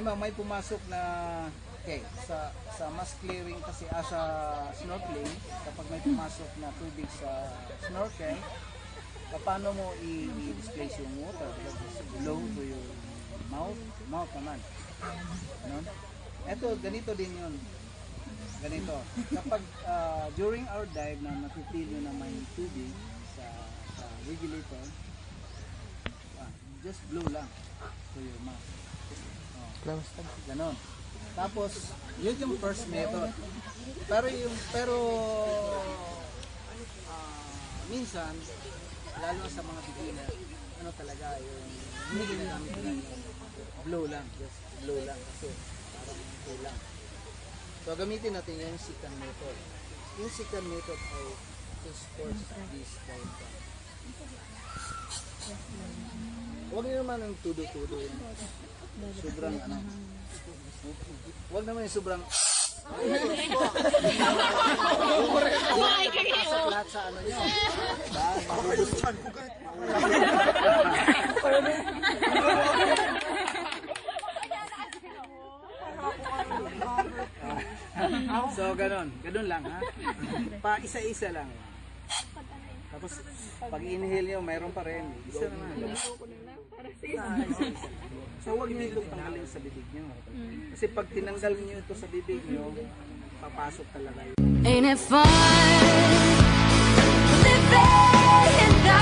Halimbawa, may pumasok na, okay, sa mass clearing kasi sa snorkeling, kapag may pumasok na tubig sa snorkel, paano mo i-displace yung water? Blow to your mouth naman. Ano? Ito, ganito din yun. Ganito. Kapag during our dive na napipil nyo na may tubig sa regulator, just blow lang to your mouth. Ganon. Tapos, yun yung first method. Pero minsan, lalo sa mga beginner, ano talaga yung hindi ginagamit lang yung blow lang, just blow lang kasi parang kulang. So gamitin natin yung second method. Yung second method ay to force this diaphragm. Huwag nyo naman yung tudo-tudo yung sobrang ano. Huwag naman yung sobrang pasok lahat sa ano nyo. Mahubusan ko kahit so ganun lang ha. Pa isa-isa lang. Tapos pag inhale nyo, mayroon pa rin. Isa naman. So huwag nyo itong tanggalin sa bibig nyo. Kasi pag tinanggal nyo ito sa bibig nyo, papasok talaga yun. Ain't it fun? Living in the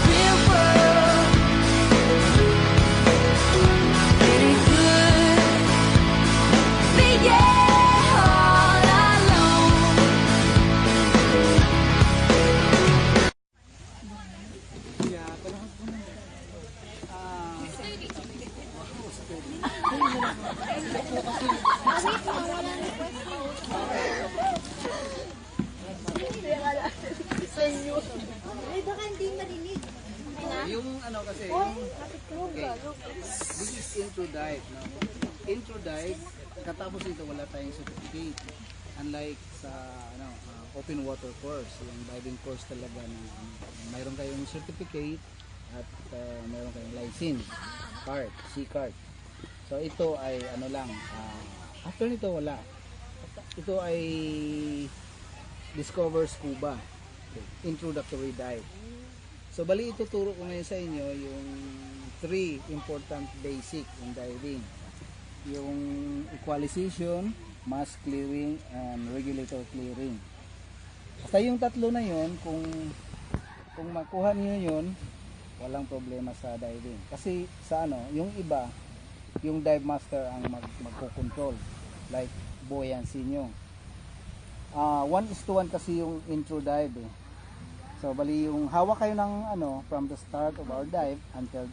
real world. Pretty good. Being all alone. Baka hindi marinig. Yung ano kasi, okay, this is intro dive. No? Intro dive, katapos ito wala tayong certificate. Unlike sa open water course, yung diving course talaga na mayroon kayong certificate at mayroon kayong license card, C-card. So ito ay ano lang, after nito wala. Ito ay Discover Scuba, introductory dive. So bali ituturo ko ngayon sa inyo yung 3 important basic in diving. Yung equalization, mass clearing, and regulator clearing. Basta yung tatlo na yun, kung makuha niyo yun, walang problema sa diving. Kasi sa yung iba, yung dive master ang magko-control, like buoyancy nyo. 1:1 kasi yung intro dive eh. So bali yung hawak kayo ng from the start of our dive until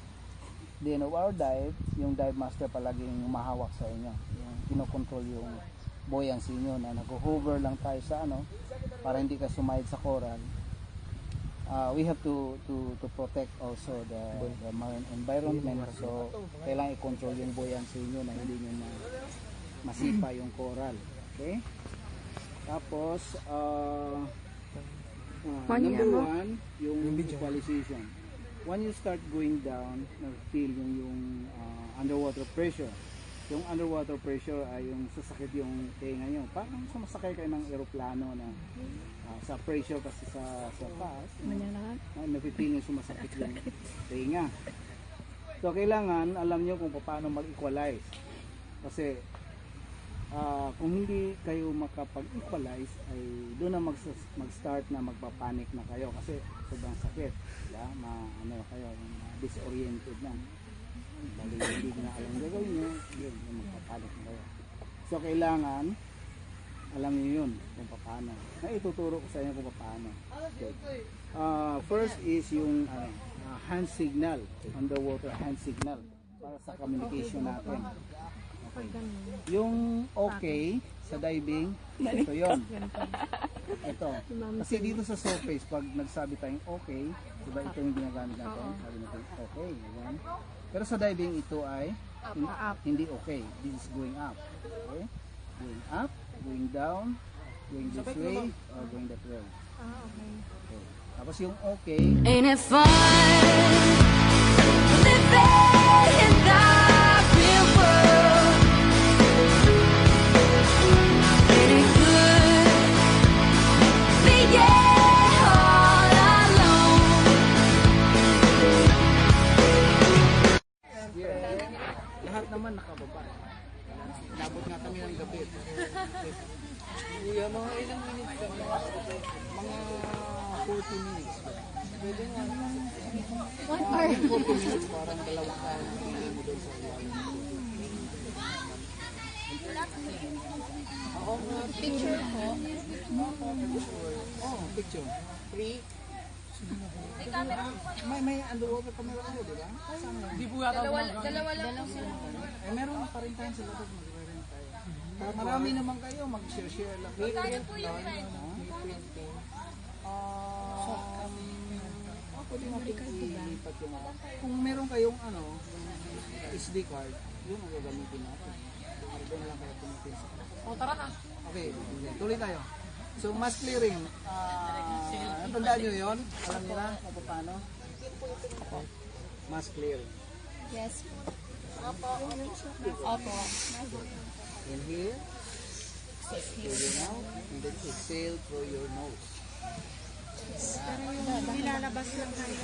the end of our dive, yung dive master palaging mahawak sa inyo. Yung kinokontrol yung buoyancy nyo na nag-hover lang tayo sa para hindi ka sumayad sa coral. We have to protect also the marine environment. So kailangan i-control yung buoyancy nyo na hindi nyo masipa yung coral. Okay? Tapos number 1, yung equalization. When you start going down, feel yung underwater pressure. Yung underwater pressure ay yung sasakit yung tenga nyo. Parang sumasakay kayo ng eroplano na sa pressure kasi sa taas. Napipil yung sumasakit yung tenga. So kailangan alam nyo kung paano mag-equalize. Kasi kung hindi kayo makapag-equalize ay doon na mag-start na magpapanik na kayo kasi sobrang sakit, diba? Kayo disoriented na, bali hindi na alam gagawin nyo, yun magpapanik na kayo. So kailangan alam niyo yun kung paano. Na ituturo ko sa inyo kung paano. Okay. First is yung hand signal, underwater hand signal para sa communication natin. Okay. Yung okay sa diving, ito yun. Ito. Kasi dito sa surface, pag nagsabi tayong okay, diba ito yung ginagamit natin? Sabi natin, okay. Yan. Pero sa diving, ito ay hindi okay. This is going up. Okay? Going up, going down, going this way, or going that way. Okay. Tapos yung okay. Ain't it fun? Living in the real world. Yeah, all alone. Lahat naman nakababa. Nabot nga kami ng gabi. Kuya, mga ilang minutes ka? Mga 40 minutes. Pwede nga. 1 hour. 40 minutes, parang dalawang tayo ng pili mo doon sa ilalim. Ako nga. Picture ko. Oh, picture. Free. May underwater camera kayo, di ba? Hindi po yata. Dalawa lang sila. Eh, meron pa rin tayo sa labas, magre-rent tayo. Marami naman kayo, mag-share lang. Magkano po yung rent? Pwede nga ilipat yung kung meron kayong SD card, yun ang gagamitin natin. Doon lang kayo pumitin. Tara ka. Okay, tuloy tayo. So, mass clearing. Natandaan nyo yun? Alam nyo na kung paano? Mass clearing. Yes. Opo. Inhale. Through your mouth. And then exhale through your nose. Nilalabas lang tayo.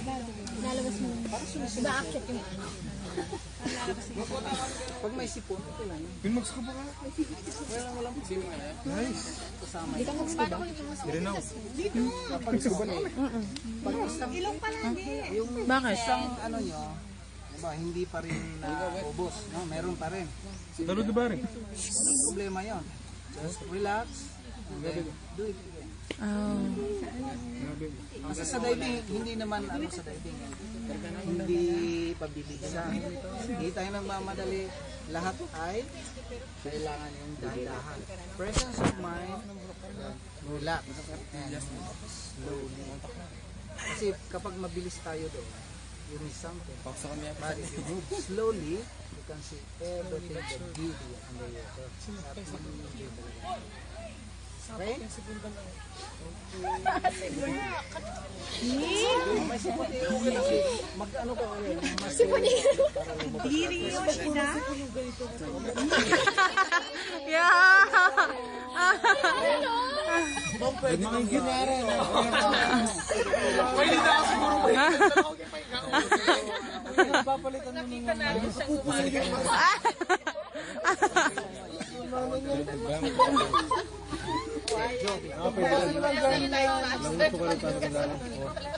Nilalabas mo. Ba-action yung ano. Pag may sipon, ito lang. Pinmax ko ba ka? Walang Nice. kasama. Paano ko yung mga Hindi na. Kapag sipon pag isang, ilong palagi? yung isang nyo, diba, hindi pa rin naubos. No? Meron pa rin. Dalo di ba rin? Walang problema yun. Just relax. And then do it again. Kasi sa diving, hindi naman sa diving, hindi pabilisan. Hindi tayo nagmamadali. Lahat ay kailangan yung dahan-dahan. Presence of mind, relax, and slowly. Kasi kapag mabilis tayo doon, you miss something. But if you move slowly, you can see everything, the beauty under your breath. Okay? May sipon eh, okay lang. Mag-ano ka ulit? Sipon eh. Diri yun, ina? Pwede nang ginara. Papalitan mo nung Pwede lang. Alam mo ito ka rin